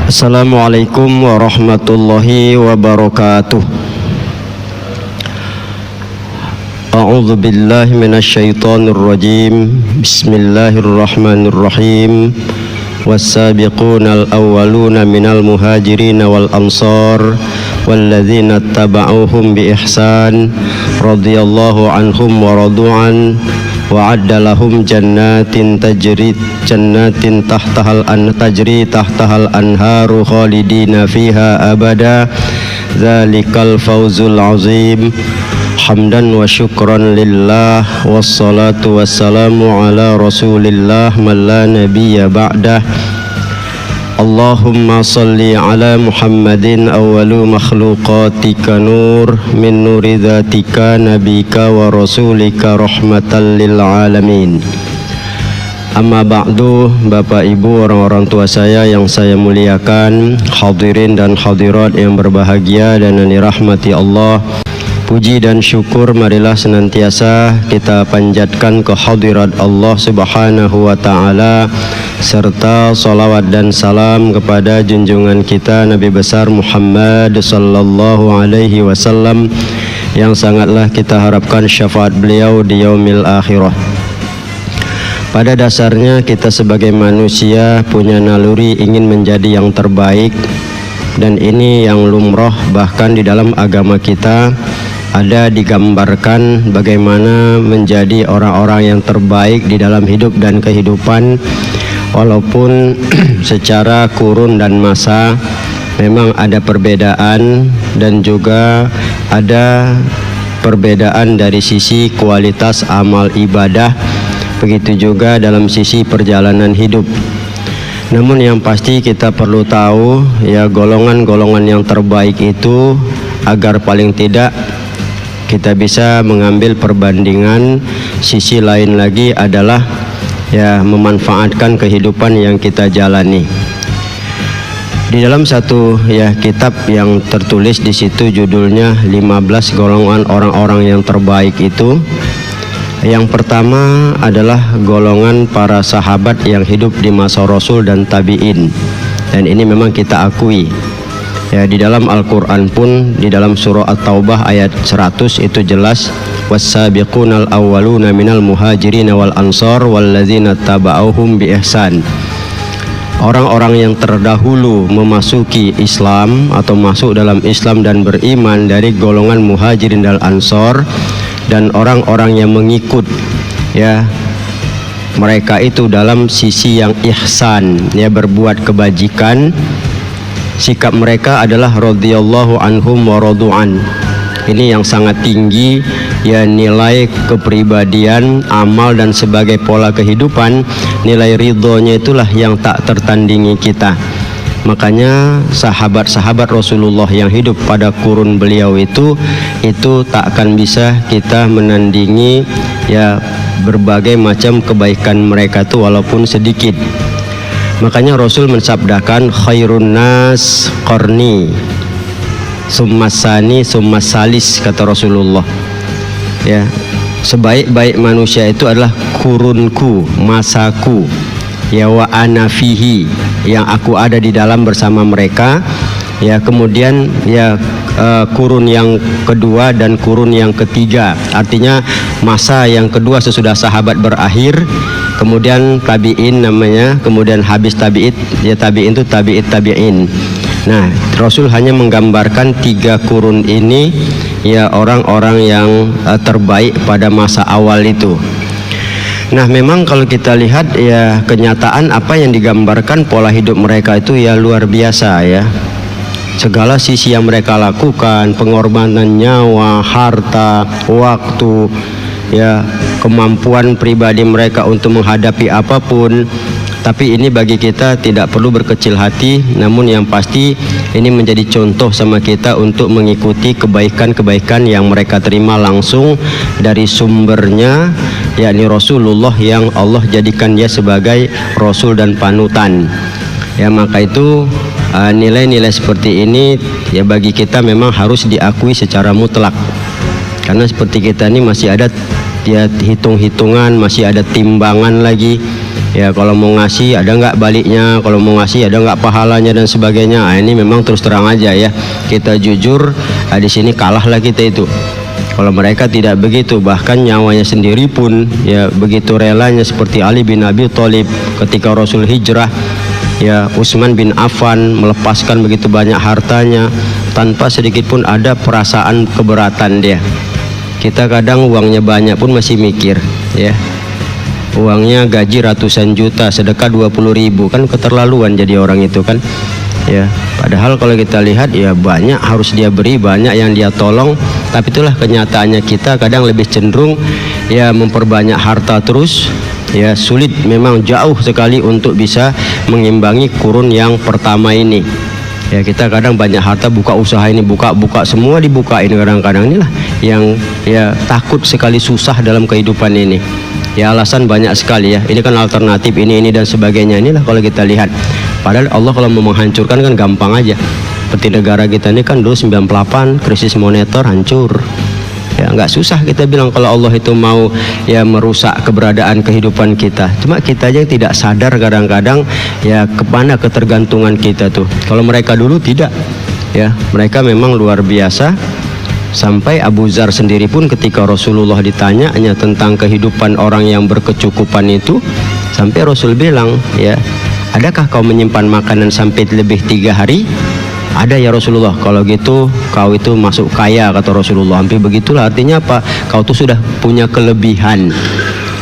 Assalamualaikum warahmatullahi wabarakatuh. A'udzu billahi minasyaitonir rajim. Bismillahirrahmanirrahim. Was-sabiqunal awwaluna minal muhajirin wal ansar walladzina tabauhum bi ihsan radhiyallahu anhum wa radu'an wa adda lahum jannatin tajri tahtahal anharu khalidina fiha abada dzalikal fawzul azim. Hamdan wa syukran lillah wassalatu wassalamu ala rasulillah man la nabiyya ba'dah. Allahumma salli ala Muhammadin awwalu makhluqatika nur min nuri dhatika nabika wa rasulika rahmatan lil alamin. Amma ba'du, Bapak Ibu, orang-orang tua saya yang saya muliakan, hadirin dan hadirat yang berbahagia dan yang dirahmati Allah. Puji dan syukur marilah senantiasa kita panjatkan ke hadirat Allah Subhanahu wa ta'ala, serta salawat dan salam kepada junjungan kita Nabi besar Muhammad sallallahu alaihi wasallam yang sangatlah kita harapkan syafaat beliau di yaumil akhirah. Pada dasarnya kita sebagai manusia punya naluri ingin menjadi yang terbaik, dan ini yang lumrah bahkan di dalam agama kita. Ada digambarkan bagaimana menjadi orang-orang yang terbaik di dalam hidup dan kehidupan, walaupun secara kurun dan masa memang ada perbedaan, dan juga ada perbedaan dari sisi kualitas amal ibadah, begitu juga dalam sisi perjalanan hidup. Namun yang pasti kita perlu tahu ya, golongan-golongan yang terbaik itu agar paling tidak kita bisa mengambil perbandingan. Sisi lain lagi adalah ya memanfaatkan kehidupan yang kita jalani. Di dalam satu ya kitab yang tertulis di situ judulnya 15 golongan orang-orang yang terbaik itu. Yang pertama adalah golongan para sahabat yang hidup di masa Rasul dan tabi'in. Dan ini memang kita akui. Ya, di dalam Al-Quran pun di dalam surah At-Taubah ayat 100 itu jelas, was-sabiqunal awwaluna minal muhajirin wal ansar walladzina tabauhum bi ihsan. Orang-orang yang terdahulu memasuki Islam atau masuk dalam Islam dan beriman dari golongan muhajirin dan ansar, dan orang-orang yang mengikut ya mereka itu dalam sisi yang ihsan, ya berbuat kebajikan. Sikap mereka adalah radhiyallahu anhum wa radu'an. Ini yang sangat tinggi ya, nilai kepribadian, amal dan sebagai pola kehidupan. Nilai ridhonya itulah yang tak tertandingi kita. Makanya sahabat-sahabat Rasulullah yang hidup pada kurun beliau itu tak akan bisa kita menandingi ya berbagai macam kebaikan mereka itu walaupun sedikit. Makanya Rasul mensabdakan khairun nas qarni summasani summasalis, kata Rasulullah. Ya, sebaik-baik manusia itu adalah kurunku, masaku. Ya wa ana fihi, yang aku ada di dalam bersama mereka. Ya kemudian ya kurun yang kedua dan kurun yang ketiga, artinya masa yang kedua sesudah sahabat berakhir, kemudian tabi'in namanya, kemudian habis tabi'in, ya tabi'in itu tabi'in. Nah, Rasul hanya menggambarkan 3 kurun ini ya orang-orang yang terbaik pada masa awal itu. Nah, memang kalau kita lihat ya kenyataan apa yang digambarkan pola hidup mereka itu ya luar biasa ya. Segala sisi yang mereka lakukan, pengorbanan nyawa, harta, waktu, ya kemampuan pribadi mereka untuk menghadapi apapun. Tapi ini bagi kita tidak perlu berkecil hati, namun yang pasti ini menjadi contoh sama kita untuk mengikuti kebaikan-kebaikan yang mereka terima langsung dari sumbernya, yakni Rasulullah yang Allah jadikan dia sebagai Rasul dan panutan. Ya maka itu nilai-nilai seperti ini ya bagi kita memang harus diakui secara mutlak. Karena seperti kita ini masih ada ya hitung-hitungan, masih ada timbangan lagi. Ya, kalau mau ngasih ada nggak baliknya, kalau mau ngasih ada nggak pahalanya dan sebagainya. Nah, ini memang terus terang aja ya, kita jujur, di sini kalahlah kita itu. Kalau mereka tidak begitu, bahkan nyawanya sendiri pun ya begitu relanya, seperti Ali bin Abi Thalib ketika Rasul hijrah, ya Utsman bin Affan melepaskan begitu banyak hartanya tanpa sedikit pun ada perasaan keberatan dia. Kita kadang uangnya banyak pun masih mikir, ya uangnya gaji ratusan juta, sedekah 20.000, kan keterlaluan jadi orang itu kan. Ya, padahal kalau kita lihat ya banyak harus dia beri, banyak yang dia tolong, tapi itulah kenyataannya kita kadang lebih cenderung ya memperbanyak harta terus. Ya, sulit memang jauh sekali untuk bisa mengimbangi kurun yang pertama ini. Ya, kita kadang banyak harta, buka usaha ini, buka semua dibukain kadang-kadang. Inilah yang ya takut sekali susah dalam kehidupan ini. Ya, alasan banyak sekali ya. Ini kan alternatif ini dan sebagainya. Inilah kalau kita lihat. Padahal Allah kalau mau menghancurkan kan gampang aja. Seperti negara kita ini kan dulu 98 krisis moneter hancur. Ya, nggak susah kita bilang kalau Allah itu mau ya merusak keberadaan kehidupan kita. Cuma kita aja yang tidak sadar kadang-kadang ya kemana ketergantungan kita tuh. Kalau mereka dulu tidak, ya mereka memang luar biasa. Sampai Abu Dzar sendiri pun ketika Rasulullah ditanya hanya tentang kehidupan orang yang berkecukupan itu, sampai Rasul bilang, ya adakah kau menyimpan makanan sampai lebih 3 hari? Ada ya Rasulullah. Kalau gitu kau itu masuk kaya, kata Rasulullah. Hampir begitulah, artinya apa? Kau tuh sudah punya kelebihan.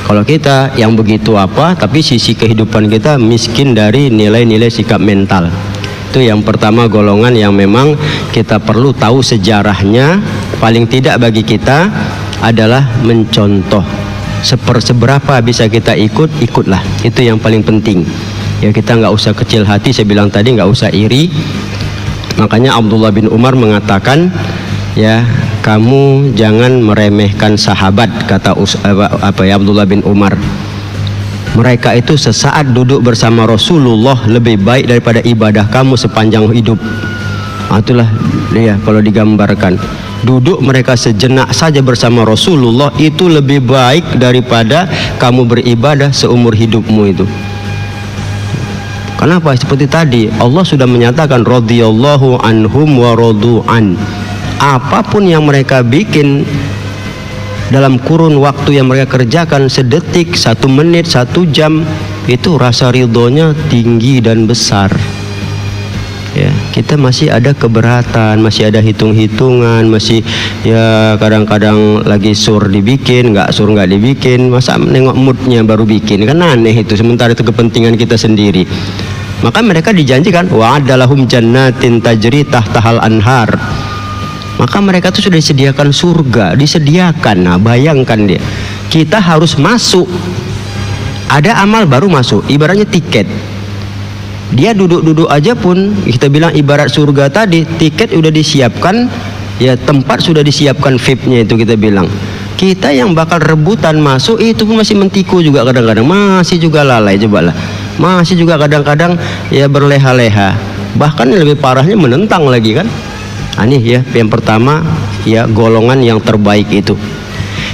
Kalau kita yang begitu apa, tapi sisi kehidupan kita miskin dari nilai-nilai sikap mental. Itu yang pertama, golongan yang memang kita perlu tahu sejarahnya. Paling tidak bagi kita adalah mencontoh. Seberapa bisa kita ikutlah. Itu yang paling penting. Ya, kita nggak usah kecil hati, saya bilang tadi nggak usah iri. Makanya Abdullah bin Umar mengatakan, ya kamu jangan meremehkan sahabat, kata Abdullah bin Umar. Mereka itu sesaat duduk bersama Rasulullah lebih baik daripada ibadah kamu sepanjang hidup. Itulah ya, kalau digambarkan duduk mereka sejenak saja bersama Rasulullah itu lebih baik daripada kamu beribadah seumur hidupmu itu. Kenapa? Seperti tadi Allah sudah menyatakan radhiyallahu anhum wa radu'an. Apapun yang mereka bikin dalam kurun waktu yang mereka kerjakan, sedetik, 1 menit, 1 jam, itu rasa ridhonya tinggi dan besar. Ya, kita masih ada keberatan, masih ada hitung-hitungan, masih ya kadang-kadang lagi sur dibikin, nggak dibikin, masa nengok moodnya baru bikin, kan aneh itu. Sementara itu kepentingan kita sendiri. Maka mereka dijanjikan wa'adalahum jannatin tajri tahtahal anhar. Maka mereka itu sudah disediakan surga, disediakan. Nah, bayangkan dia, kita harus masuk, ada amal baru masuk, ibaratnya tiket. Dia duduk-duduk aja pun kita bilang ibarat surga tadi, tiket udah disiapkan, ya tempat sudah disiapkan VIP-nya itu kita bilang. Kita yang bakal rebutan masuk itu pun masih mentiku juga kadang-kadang, masih juga lalai, cobalah. Masih juga kadang-kadang ya berleha-leha. Bahkan lebih parahnya menentang lagi kan. Ini ya yang pertama, ya golongan yang terbaik itu.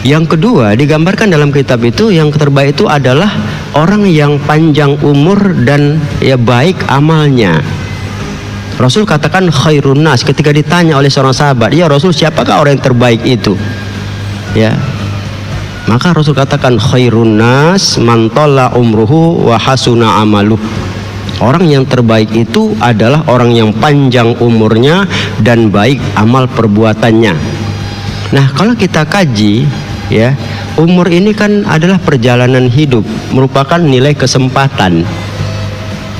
Yang kedua digambarkan dalam kitab itu, yang terbaik itu adalah orang yang panjang umur dan ya baik amalnya. Rasul katakan khairun nas ketika ditanya oleh seorang sahabat, ya Rasul siapakah orang yang terbaik itu? Ya, maka Rasul katakan khairun nas man talla umruhu wa hasuna amaluh. Orang yang terbaik itu adalah orang yang panjang umurnya dan baik amal perbuatannya. Nah, kalau kita kaji, ya, umur ini kan adalah perjalanan hidup, merupakan nilai kesempatan.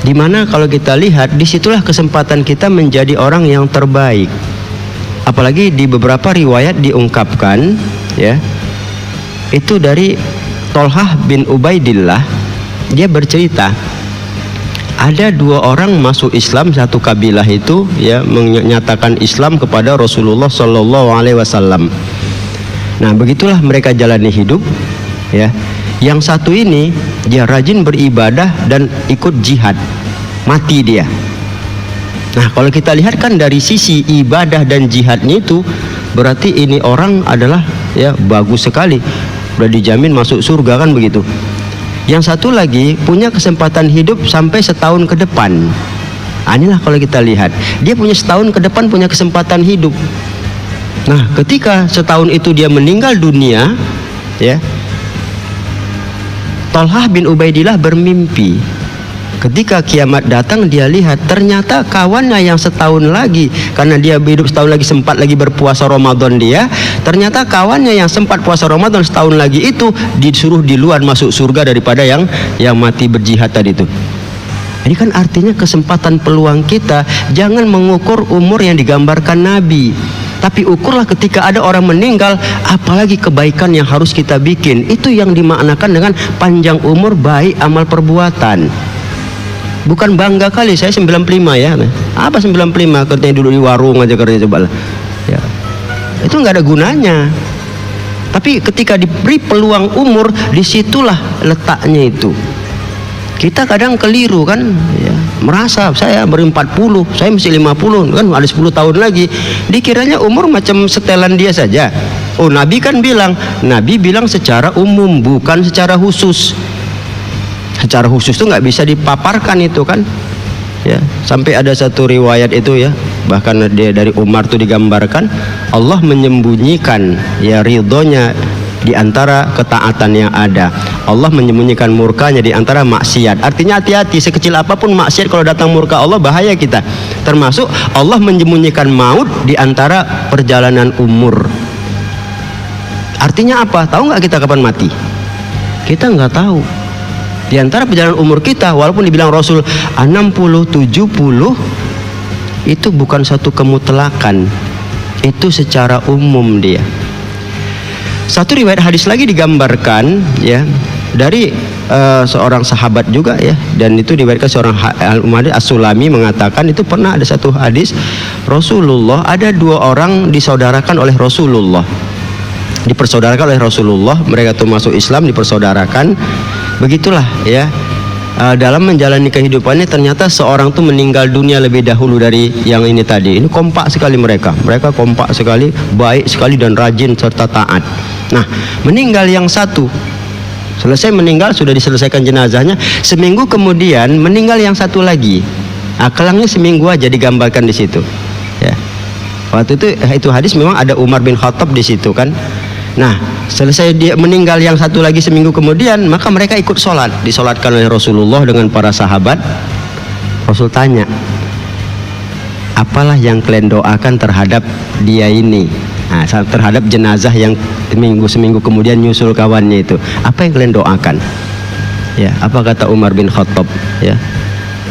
Dimana kalau kita lihat, disitulah kesempatan kita menjadi orang yang terbaik. Apalagi di beberapa riwayat diungkapkan, ya, itu dari Tolhah bin Ubaidillah, dia bercerita ada 2 orang masuk Islam, satu kabilah itu ya menyatakan Islam kepada Rasulullah Shallallahu Alaihi Wasallam. Nah, begitulah mereka jalani hidup, ya. Yang satu ini dia rajin beribadah dan ikut jihad, mati dia. Nah, kalau kita lihat kan dari sisi ibadah dan jihadnya itu, berarti ini orang adalah ya bagus sekali, udah dijamin masuk surga kan begitu. Yang satu lagi punya kesempatan hidup sampai setahun ke depan. Inilah kalau kita lihat, dia punya setahun ke depan punya kesempatan hidup. Nah, ketika setahun itu dia meninggal dunia, ya, Tolhah bin Ubaidillah bermimpi. Ketika kiamat datang, dia lihat ternyata kawannya yang setahun lagi, karena dia hidup setahun lagi, sempat lagi berpuasa Ramadan dia, ternyata kawannya yang sempat puasa Ramadan setahun lagi itu disuruh di luar masuk surga daripada yang mati berjihad tadi itu. Ini kan artinya kesempatan peluang kita, jangan mengukur umur yang digambarkan Nabi, tapi ukurlah ketika ada orang meninggal, apalagi kebaikan yang harus kita bikin. Itu yang dimaknakan dengan panjang umur, baik amal perbuatan. Bukan bangga kali saya 95 ya. Apa 95? Kerjanya duduk di warung aja kerja, coba lah. Ya. Itu nggak ada gunanya. Tapi ketika diberi peluang umur, disitulah letaknya itu. Kita kadang keliru kan, ya, merasa saya ber-40, saya mesti 50, kan ada 10 tahun lagi. Dikiranya umur macam setelan dia saja. Oh, Nabi kan bilang, Nabi bilang secara umum, bukan secara khusus. Secara khusus itu nggak bisa dipaparkan itu kan, ya. Sampai ada satu riwayat itu ya, bahkan dia dari Umar itu digambarkan Allah menyembunyikan ya ridhonya di antara ketaatan yang ada, Allah menyembunyikan murkanya di antara maksiat. Artinya hati-hati, sekecil apapun maksiat kalau datang murka Allah bahaya kita. Termasuk Allah menyembunyikan maut di antara perjalanan umur. Artinya apa? Tahu nggak kita kapan mati? Kita nggak tahu. Di antara perjalanan umur kita, walaupun dibilang Rasul 60, 70, itu bukan satu kemutlakan, itu secara umum dia. Satu riwayat hadis lagi digambarkan ya dari seorang sahabat juga ya, dan itu diriwayatkan seorang Al-Umayyah As-Sulami mengatakan itu pernah ada satu hadis Rasulullah, ada dua orang disaudarakan oleh Rasulullah, dipersaudarakan oleh Rasulullah, mereka tuh masuk Islam dipersaudarakan. Begitulah ya, dalam menjalani kehidupannya ternyata seorang tuh meninggal dunia lebih dahulu dari yang ini tadi. Ini kompak sekali mereka kompak sekali, baik sekali dan rajin serta taat. Nah, meninggal yang satu, selesai meninggal, sudah diselesaikan jenazahnya, seminggu kemudian meninggal yang satu lagi. Nah, kelangnya seminggu aja digambarkan di situ ya. Waktu itu hadis memang ada Umar bin Khattab di situ kan. Nah, selesai dia meninggal yang satu lagi seminggu kemudian, maka mereka ikut sholat, disolatkan oleh Rasulullah dengan para sahabat. Rasul tanya, apalah yang kalian doakan terhadap dia ini? Nah, terhadap jenazah yang seminggu kemudian nyusul kawannya itu, apa yang kalian doakan? Ya, apa kata Umar bin Khattab? Ya,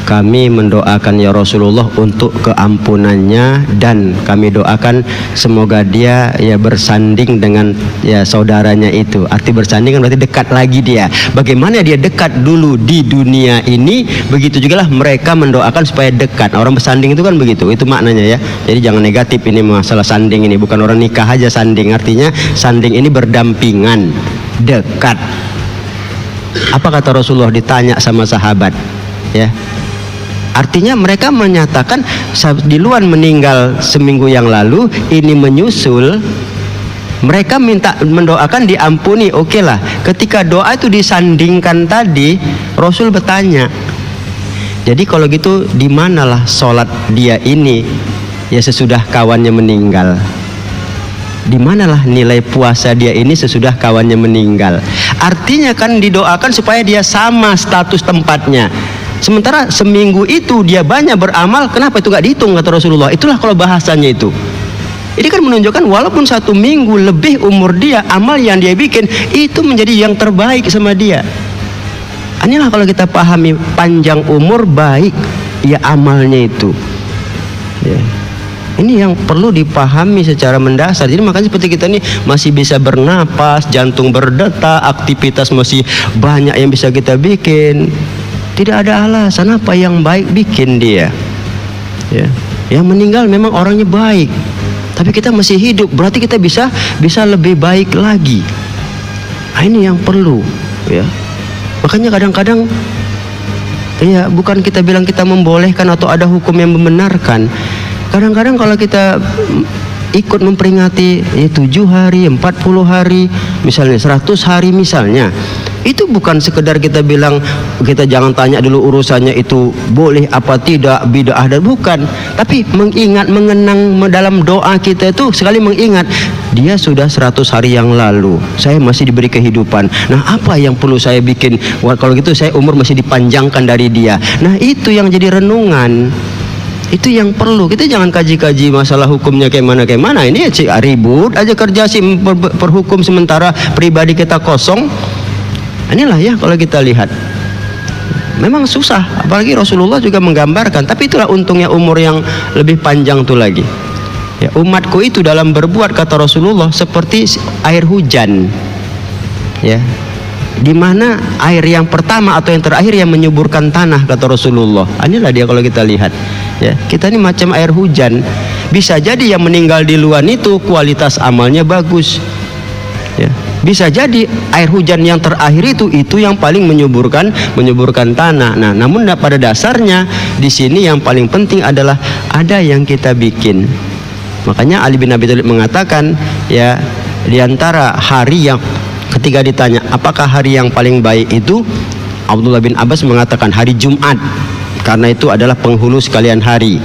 kami mendoakan ya Rasulullah untuk keampunannya, dan kami doakan semoga dia ya bersanding dengan ya saudaranya itu. Arti bersanding kan berarti dekat lagi dia. Bagaimana dia dekat dulu di dunia ini, begitu juga lah mereka mendoakan supaya dekat. Orang bersanding itu kan begitu, itu maknanya ya. Jadi jangan negatif ini masalah sanding ini, bukan orang nikah aja sanding. Artinya sanding ini berdampingan, dekat. Apa kata Rasulullah ditanya sama sahabat? Ya. Artinya mereka menyatakan di luar meninggal seminggu yang lalu, ini menyusul, mereka minta mendoakan diampuni. Oke lah, ketika doa itu disandingkan tadi, Rasul bertanya, jadi kalau gitu di manalah sholat dia ini ya sesudah kawannya meninggal? Di manalah nilai puasa dia ini sesudah kawannya meninggal? Artinya kan didoakan supaya dia sama status tempatnya. Sementara seminggu itu dia banyak beramal, kenapa itu gak dihitung kata Rasulullah? Itulah kalau bahasanya itu. Ini kan menunjukkan walaupun satu minggu lebih umur dia, amal yang dia bikin itu menjadi yang terbaik sama dia. Inilah kalau kita pahami panjang umur baik ya amalnya itu ya. Ini yang perlu dipahami secara mendasar. Jadi makanya seperti kita ini masih bisa bernapas, jantung berdetak, aktivitas masih banyak yang bisa kita bikin. Tidak ada alasan apa yang baik bikin dia ya. Yang meninggal memang orangnya baik, tapi kita masih hidup, berarti kita bisa lebih baik lagi. Nah, ini yang perlu ya. Makanya kadang-kadang ya bukan kita bilang kita membolehkan atau ada hukum yang membenarkan. Kadang-kadang kalau kita ikut memperingati ya 7 hari, 40 hari, misalnya 100 hari misalnya, Itu bukan sekedar kita bilang kita jangan tanya dulu urusannya itu boleh apa tidak, bid'ah dan bukan, tapi mengingat, mengenang dalam doa kita itu sekali mengingat dia sudah 100 hari yang lalu, saya masih diberi kehidupan. Nah, apa yang perlu saya bikin? Wah, kalau gitu saya umur masih dipanjangkan dari dia. Nah, itu yang jadi renungan. Itu yang perlu. Kita jangan kaji-kaji masalah hukumnya kayak mana. Ini ribut aja kerja sih perhukum sementara pribadi kita kosong. Inilah ya kalau kita lihat. Memang susah, apalagi Rasulullah juga menggambarkan, tapi itulah untungnya umur yang lebih panjang tuh lagi. Ya, umatku itu dalam berbuat, kata Rasulullah, seperti air hujan. Ya. Di mana air yang pertama atau yang terakhir yang menyuburkan tanah, kata Rasulullah. Inilah dia kalau kita lihat. Ya, kita ini macam air hujan. Bisa jadi yang meninggal di luar itu kualitas amalnya bagus. Ya. Bisa jadi air hujan yang terakhir itu yang paling menyuburkan tanah. Nah, namun pada dasarnya di sini yang paling penting adalah ada yang kita bikin. Makanya Ali bin Abi Thalib mengatakan, ya, di antara hari yang ketika ditanya apakah hari yang paling baik itu, Abdullah bin Abbas mengatakan hari Jumat, karena itu adalah penghulu sekalian hari.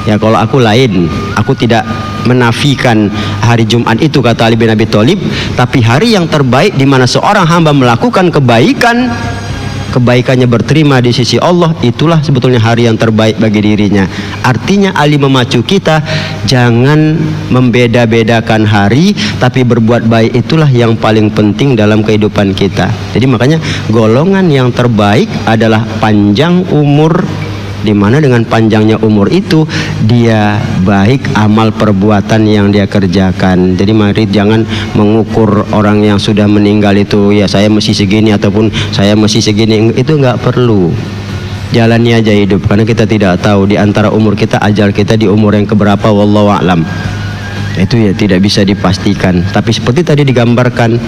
Ya, kalau aku lain, aku tidak menafikan hari Jumat itu, kata Ali bin Abi Thalib, tapi hari yang terbaik di mana seorang hamba melakukan kebaikannya berterima di sisi Allah, itulah sebetulnya hari yang terbaik bagi dirinya. Artinya Ali memacu kita jangan membeda-bedakan hari, tapi berbuat baik itulah yang paling penting dalam kehidupan kita. Jadi makanya golongan yang terbaik adalah panjang umur, di mana dengan panjangnya umur itu dia baik amal perbuatan yang dia kerjakan. Jadi mari jangan mengukur orang yang sudah meninggal itu, ya saya mesti segini ataupun saya mesti segini, itu nggak perlu. Jalani aja hidup, karena kita tidak tahu di antara umur kita, ajal kita di umur yang keberapa, wallahu a'lam. Itu ya tidak bisa dipastikan. Tapi seperti tadi digambarkan,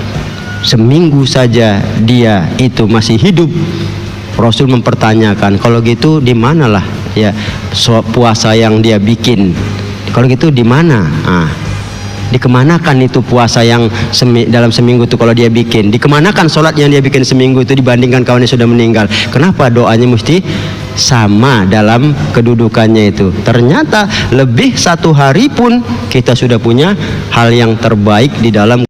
seminggu saja dia itu masih hidup, Rasul mempertanyakan, kalau gitu di manalah ya puasa yang dia bikin? Kalau gitu di mana? Dikemanakan itu puasa yang dalam seminggu itu kalau dia bikin? Dikemanakan sholat yang dia bikin seminggu itu dibandingkan kawannya sudah meninggal? Kenapa doanya mesti sama dalam kedudukannya itu? Ternyata lebih 1 hari pun kita sudah punya hal yang terbaik di dalam